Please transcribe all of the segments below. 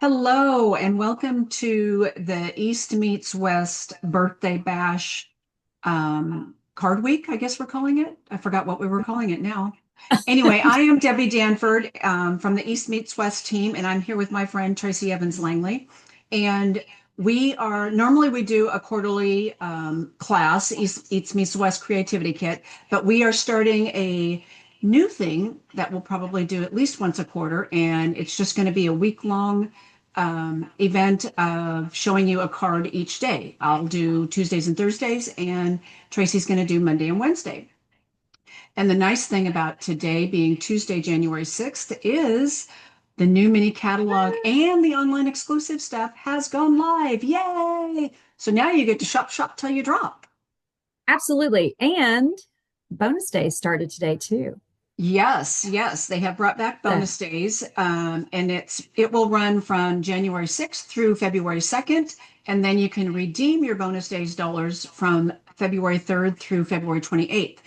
Hello, and welcome to the East Meets West Birthday Bash Card Week, I guess we're calling it. I forgot what we were calling it now. Anyway, I am Debbie Danford from the East Meets West team, and I'm here with my friend Tracie Evans Langley. And normally we do a quarterly class, East Meets West Creativity Kit, but we are starting a new thing that we'll probably do at least once a quarter, and it's just going to be a week-long event of showing you a card each day. I'll do Tuesdays and Thursdays, and Tracie's going to do Monday and Wednesday. And the nice thing about today being Tuesday, January 6th, is the new mini catalog and the online exclusive stuff has gone live. Yay! So now you get to shop till you drop. Absolutely. And bonus days started today too. Yes, they have brought back So, bonus days, and it will run from January 6th through February 2nd, and then you can redeem your bonus days dollars from February 3rd through February 28th.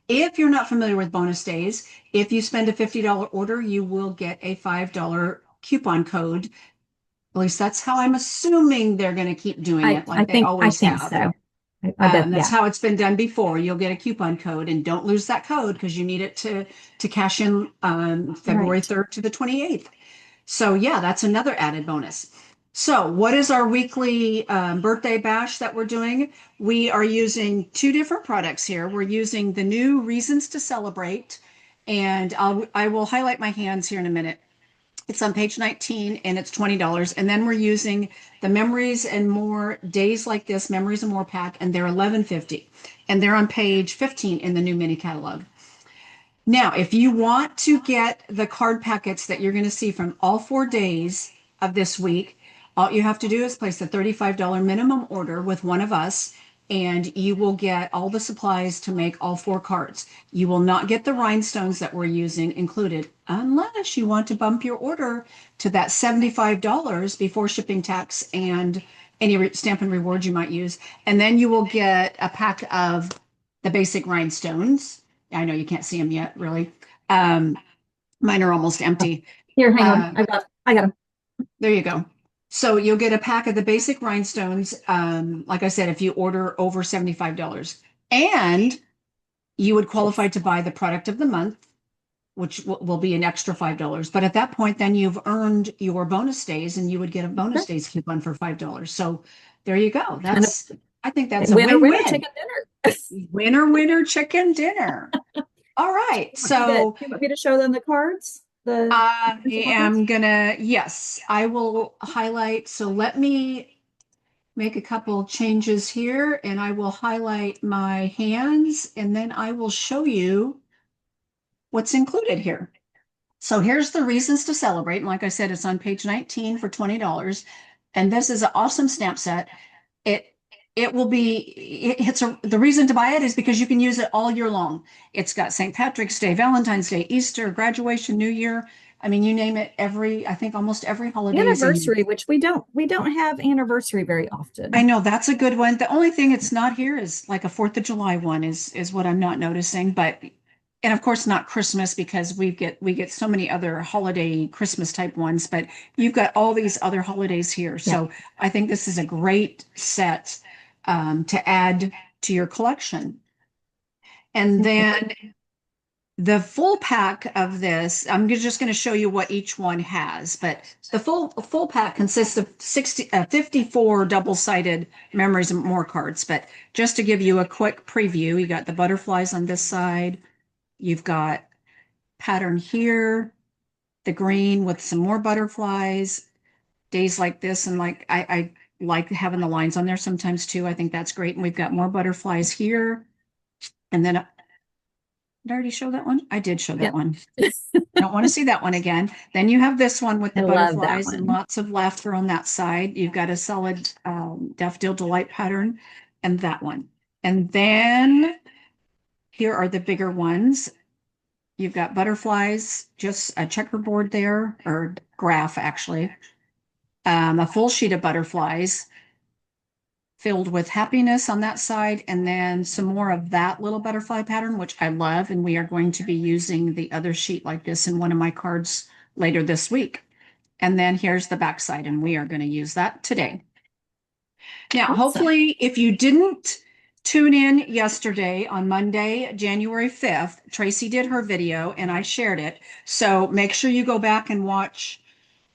If you're not familiar with bonus days, if you spend a $50 order, you will get a $5 coupon code. At least that's how I'm assuming they're going to keep doing I it, like I they think I always think have. so. I bet, That's yeah. how it's been done before. You'll get a coupon code, and don't lose that code because you need it to cash in February Right. 3rd to the 28th. So yeah, that's another added bonus. So what is our weekly birthday bash that we're doing? We are using two different products here. We're using the new Reasons to Celebrate, and I will highlight my hands here in a minute. It's on page 19 and it's $20. And then we're using the Memories and More Days Like This Memories and More pack, and they're $11.50. And they're on page 15 in the new mini catalog. Now, if you want to get the card packets that you're going to see from all 4 days of this week, all you have to do is place a $35 minimum order with one of us, and you will get all the supplies to make all four cards. You will not get the rhinestones that we're using included unless you want to bump your order to that $75 before shipping tax and any stamp and rewards you might use. And then you will get a pack of the basic rhinestones. I know you can't see them yet, really. Um, Mine are almost empty. Here, hang on. Uh, I got them. there you go. So you'll get a pack of the basic rhinestones. Like I said, if you order over $75, and you would qualify to buy the product of the month, which will be an extra $5. But at that point, then you've earned your bonus days, and you would get a bonus days coupon for $5. So there you go. And I think that's a winner, winner, win-win. chicken dinner. Winner, winner, chicken dinner. All right. So You want me to show them the cards? The I original cards? am gonna, yes, I will highlight. So let me make a couple changes here, and I will highlight my hands, and then I will show you what's included here. So here's the Reasons to Celebrate. And like I said, it's on page 19 for $20. And this is an awesome stamp set. It it will be the reason to buy it is because you can use it all year long. It's got St. Patrick's Day, Valentine's Day, Easter, graduation, New Year. I mean, you name it, I think almost every holiday is in here. Anniversary, which we don't have anniversary very I often. know that's a good one. The only thing it's not here is like a 4th of July one is what I'm not noticing, but and of course not Christmas because we get so many other holiday Christmas type ones, but you've got all these other holidays here. Yeah. So I think this is a great set to add to your collection. And then the full pack of this, I'm just going to show you what each one has, but the full pack consists of 54 double-sided Memories and More cards. But just to give you a quick preview, you got the butterflies on this side, you've got pattern here, the green with some more butterflies, days like this, and I like having the lines on there sometimes too. I think that's great. And we've got more butterflies here. And then did I already show that one? I did show that Yep. one. I don't want to see that one again. Then you have this one with I the love that butterflies and one. lots of laughter on that side. You've got a solid Daffodil Delight pattern and that one. And then here are the bigger ones. You've got butterflies, just a checkerboard there, or graph actually, a full sheet of butterflies filled with happiness on that side, and then some more of that little butterfly pattern, which I love. And we are going to be using the other sheet like this in one of my cards later this week. And then here's the back side, and we are going to use that today. Now, Awesome. hopefully, if you didn't tune in yesterday on Monday, January 5th, Tracie did her video and I shared it. So make sure you go back and watch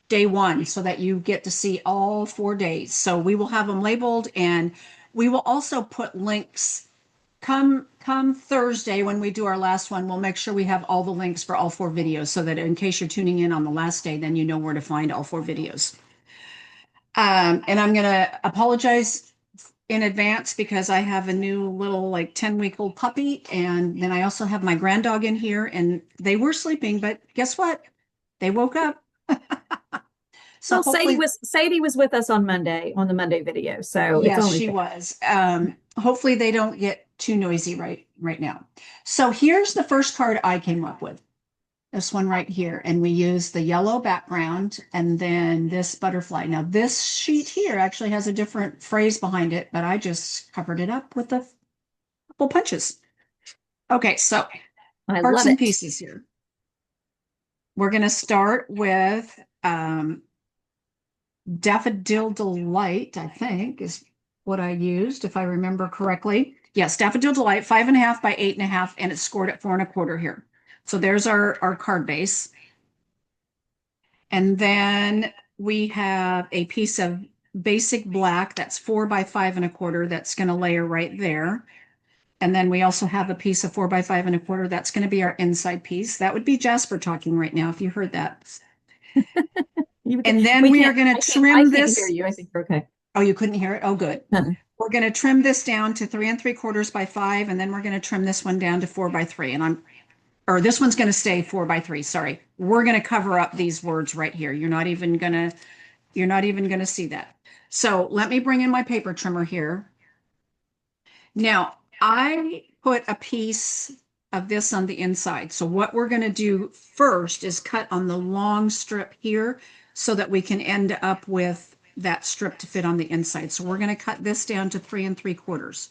day one so that you get to see all 4 days. So we will have them labeled, and we will also put links come Thursday when we do our last one. We'll make sure we have all the links for all 4 videos so that in case you're tuning in on the last day, then you know where to find all 4 videos. And I'm going to apologize in advance because I have a new little like 10-week-old puppy. And then I also have my grand dog in here, and they were sleeping, but guess what? They woke up. So Well, hopefully, Sadie was with us on Monday on the Monday video, so it's yes, only she fair. was. Hopefully they don't get too noisy right now. So here's the first card I came up with. This one right here. And we use the yellow background and then this butterfly. Now this sheet here actually has a different phrase behind it, but I just covered it up with a couple punches. Okay, so I parts love and it. pieces here. We're going to start with Daffodil Delight, I think, is what I used, if I remember correctly. Yes, Daffodil Delight, 5.5 by 8.5, and it's scored at 4.25 here. So there's our card base. And then we have a piece of basic black that's 4 by 5.25 that's going to layer right there. And then we also have a piece of 4 by 5.25 that's going to be our inside piece. That would be Jasper talking right now if you heard that. And then We we are can't. going to I trim can't hear this. you. I think you're okay. Oh, you couldn't hear it? Oh, good. Uh-uh. We're going to trim this down to 3.75 by 5, and then we're going to trim this one down to 4 by 3. Or this one's going to stay 4 by 3. Sorry. We're going to cover up these words right here. You're not even going to see that. So let me bring in my paper trimmer here. Now, I put a piece of this on the inside. So what we're going to do first is cut on the long strip here so that we can end up with that strip to fit on the inside. So we're going to cut this down to 3.75.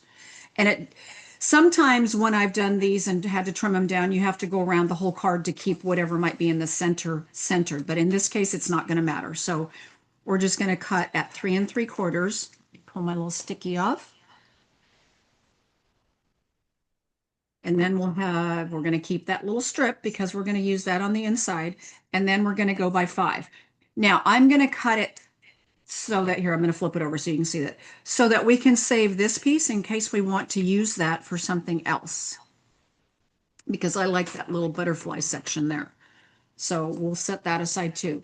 And it sometimes when I've done these and had to trim them down, you have to go around the whole card to keep whatever might be in the center centered. But in this case, it's not going to matter. So we're just going to cut at 3.75. Pull my little sticky off. And then we're going to keep that little strip because we're going to use that on the inside. And then we're going to go by 5. Now I'm going to cut it so that here, I'm going to flip it over so you can see that, so that we can save this piece in case we want to use that for something else. Because I like that little butterfly section there. So we'll set that aside too.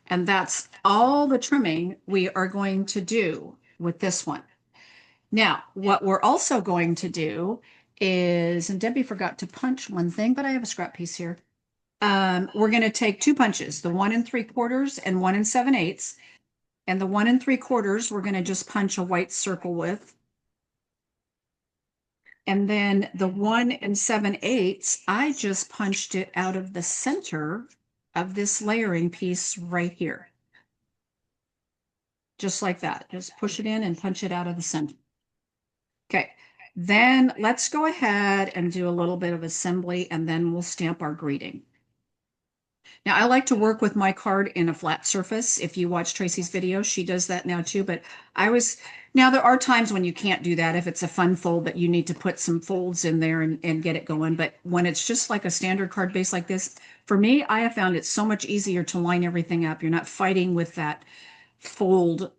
And that's all the trimming we are going to do with this one. Now, what we're also going to do is, and Debbie forgot to punch one thing, but I have a scrap piece here. We're going to take 2 punches, the 1.75 and 1 7/8. And the 1 3/4, we're going to just punch a white circle with. And then the 1 7/8, I just punched it out of the center of this layering piece right here. Just like that. Just push it in and punch it out of the center. Okay. Then let's go ahead and do a little bit of assembly, and then we'll stamp our greeting. Now, I like to work with my card in a flat surface. If you watch Tracie's video, she does that now too. But now there are times when you can't do that if it's a fun fold that you need to put some folds in there and get it going. But when it's just like a standard card base like this, for me, I have found it so much easier to line everything up. You're not fighting with that fold,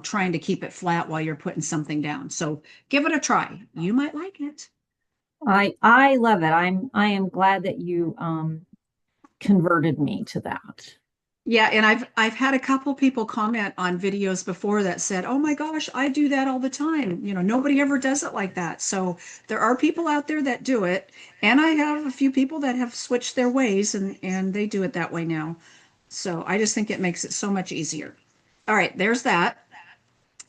trying to keep it flat while you're putting something down. So give it a try. You might like it. I love it. I am glad that you converted me to that. Yeah, and I've had a couple people comment on videos before that said, "Oh my gosh, I do that all the time. Nobody ever does it like that." So there are people out there that do it, and I have a few people that have switched their ways and they do it that way now. So I just think it makes it so much easier. All right, there's that.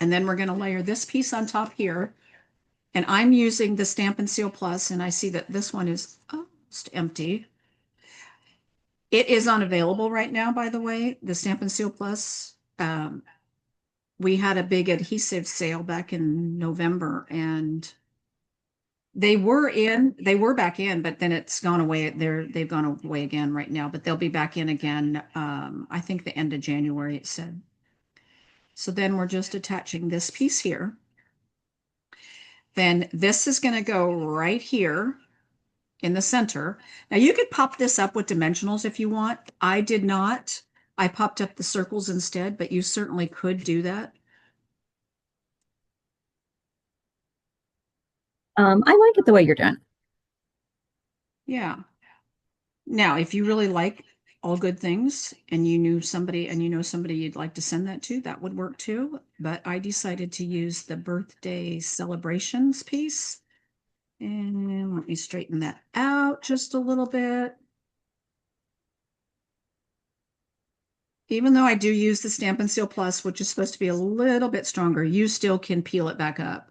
And then we're going to layer this piece on top here. And I'm using the Stamp and Seal Plus, and I see that this one is almost empty. It is unavailable right now, by the way, the Stamp and Seal Plus. We had a big adhesive sale back in November, and they were back in, but then it's gone away. They've gone away again right now, but they'll be back in again. I think the end of January, it said. So then we're just attaching this piece here. Then this is going to go right here in the center. Now you could pop this up with dimensionals if you want. I did not. I popped up the circles instead, but you certainly could do that. I like it the way you're doing. Yeah. Now, if you really like all good things and you knew somebody and you know somebody you'd like to send that to, that would work too. But I decided to use the birthday celebrations piece. And let me straighten that out just a little bit. Even though I do use the Stampin' Seal Plus, which is supposed to be a little bit stronger, you still can peel it back up.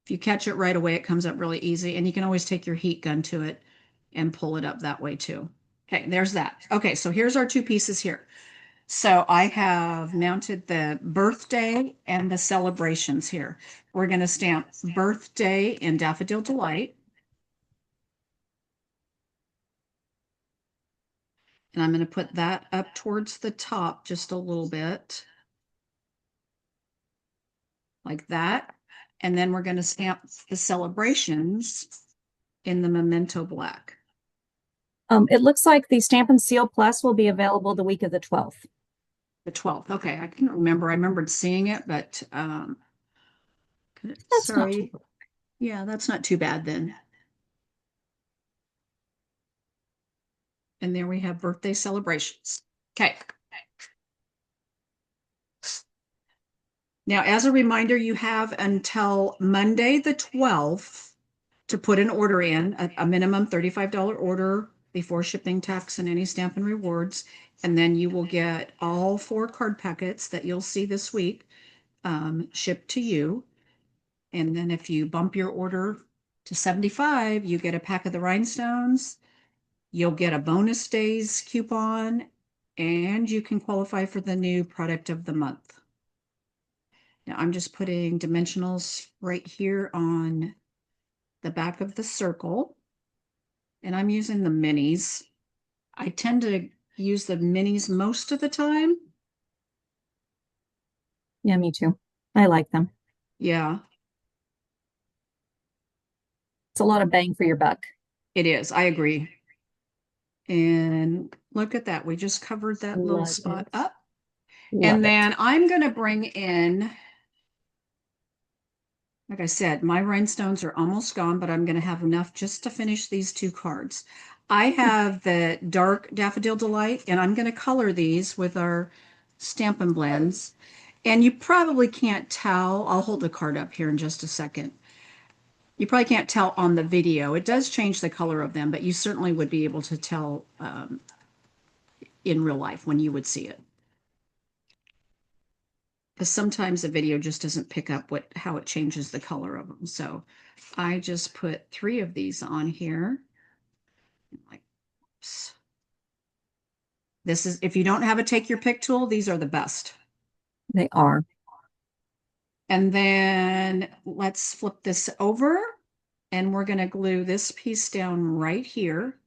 If you catch it right away, it comes up really easy. And you can always take your heat gun to it and pull it up that way too. Okay, there's that. Okay, so here's our two pieces here. So I have mounted the birthday and the celebrations here. We're going to stamp birthday in Daffodil Delight. And I'm going to put that up towards the top just a little bit. Like that. And then we're going to stamp the celebrations in the Memento Black. It looks like the Stampin' Seal Plus will be available the week of the 12th. The 12th. Okay, I can't remember. I remembered seeing it, but That's not too sorry. Yeah, that's not too bad then. And there we have birthday celebrations. Okay. Now, as a reminder, you have until Monday the 12th to put an order in, a minimum $35 order before shipping, tax, and any stamp and rewards. And then you will get all 4 card packets that you'll see this week shipped to you. And then if you bump your order to 75, you get a pack of the rhinestones. You'll get a bonus days coupon, and you can qualify for the new product of the month. Now I'm just putting dimensionals right here on the back of the circle, and I'm using the minis. I tend to use the minis most of the time. Yeah, me too. I like them. Yeah, It's a lot of bang for your buck. it is. I agree. And look at that. We just covered that little Love spot it. up. Love And it. then I'm going to bring in, like I said, my rhinestones are almost gone, but I'm going to have enough just to finish these 2 cards. I have the dark Daffodil Delight, and I'm going to color these with our Stampin' Blends. And you probably can't tell. I'll hold the card up here in just a second. You probably can't tell on the video. It does change the color of them, but you certainly would be able to tell in real life when you would see it. Because sometimes the video just doesn't pick up how it changes the color of them. So I just put 3 of these on here. Like, this is, if you don't have a take your pick tool, these are the best. They are. And then let's flip this over, and we're going to glue this piece down right here.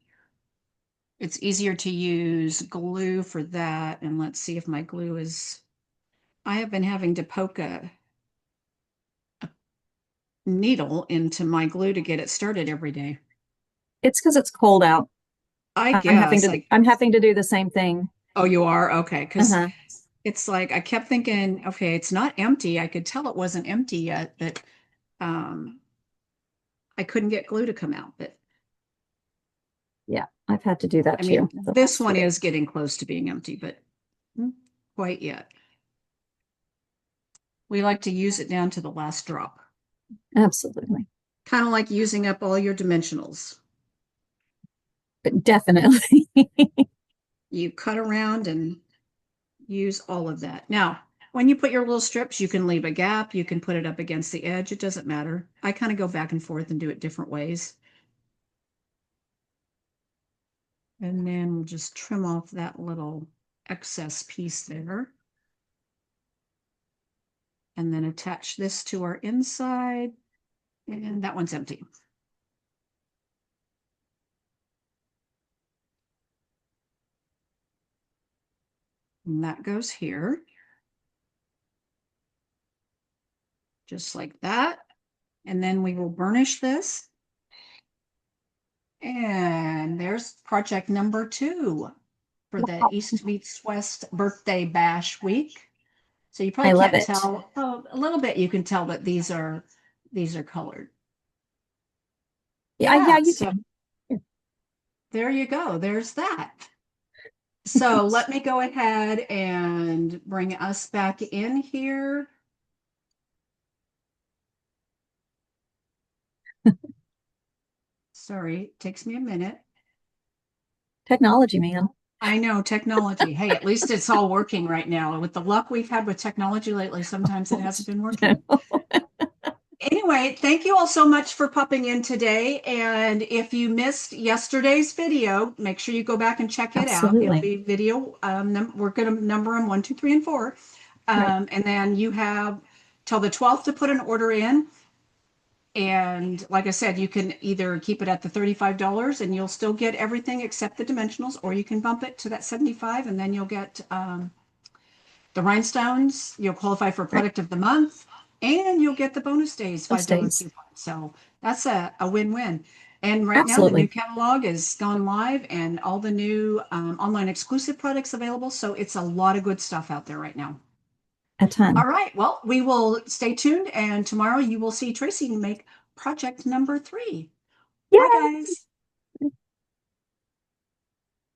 It's easier to use glue for that. And let's see if my glue is, I have been having to poke a needle into my glue to get it started every day. It's because it's cold out. I I'm having guess to I, I'm having to do the same thing. oh, you are? Okay. Because Uh-huh. it's like I kept thinking, okay, it's not empty. I could tell it wasn't empty yet, but um, I couldn't get glue to come out. But Yeah, I've had to do that I too mean, the this last few one is days. getting close to being empty, but quite yet. We like to use it down to the last drop, Absolutely. kind of like using up all your dimensionals. But definitely. You cut around and use all of that. Now, when you put your little strips, you can leave a gap. You can put it up against the edge. It doesn't matter. I kind of go back and forth and do it different ways. And then we'll just trim off that little excess piece there. And then attach this to our inside. And that one's empty. And that goes here, just like that. And then we will burnish this. And there's project number 2 for the Wow. East Meets West Birthday Bash week. So you I probably love can't it. tell, oh, a little bit you can tell that these are colored. Yeah, Yeah, you so can. there you go. There's that. So let me go ahead and bring us back in here. Sorry, it takes me a minute. Technology, man. I know technology. Hey, at least it's all working right now. With the luck we've had with technology lately, sometimes it hasn't been working. Anyway, thank you all so much for popping in today. And if you missed yesterday's video, make sure you go back and check it out. It'll Absolutely. be video. We're going to number them 1, 2, 3, and 4. Right. And then you have till the 12th to put an order in. And like I said, you can either keep it at the $35 and you'll still get everything except the dimensionals, or you can bump it to that 75 and then you'll get the rhinestones. You'll qualify for Right. product of the month and you'll get the bonus days Those $5 days. coupon. So that's a win-win. And right now the new Absolutely. catalog is gone live and all the new online exclusive products available. So it's a lot of good stuff out there right now. A All ton. right. Well, we will stay tuned and tomorrow you will see Tracie make project number 3. Bye, Yeah. guys.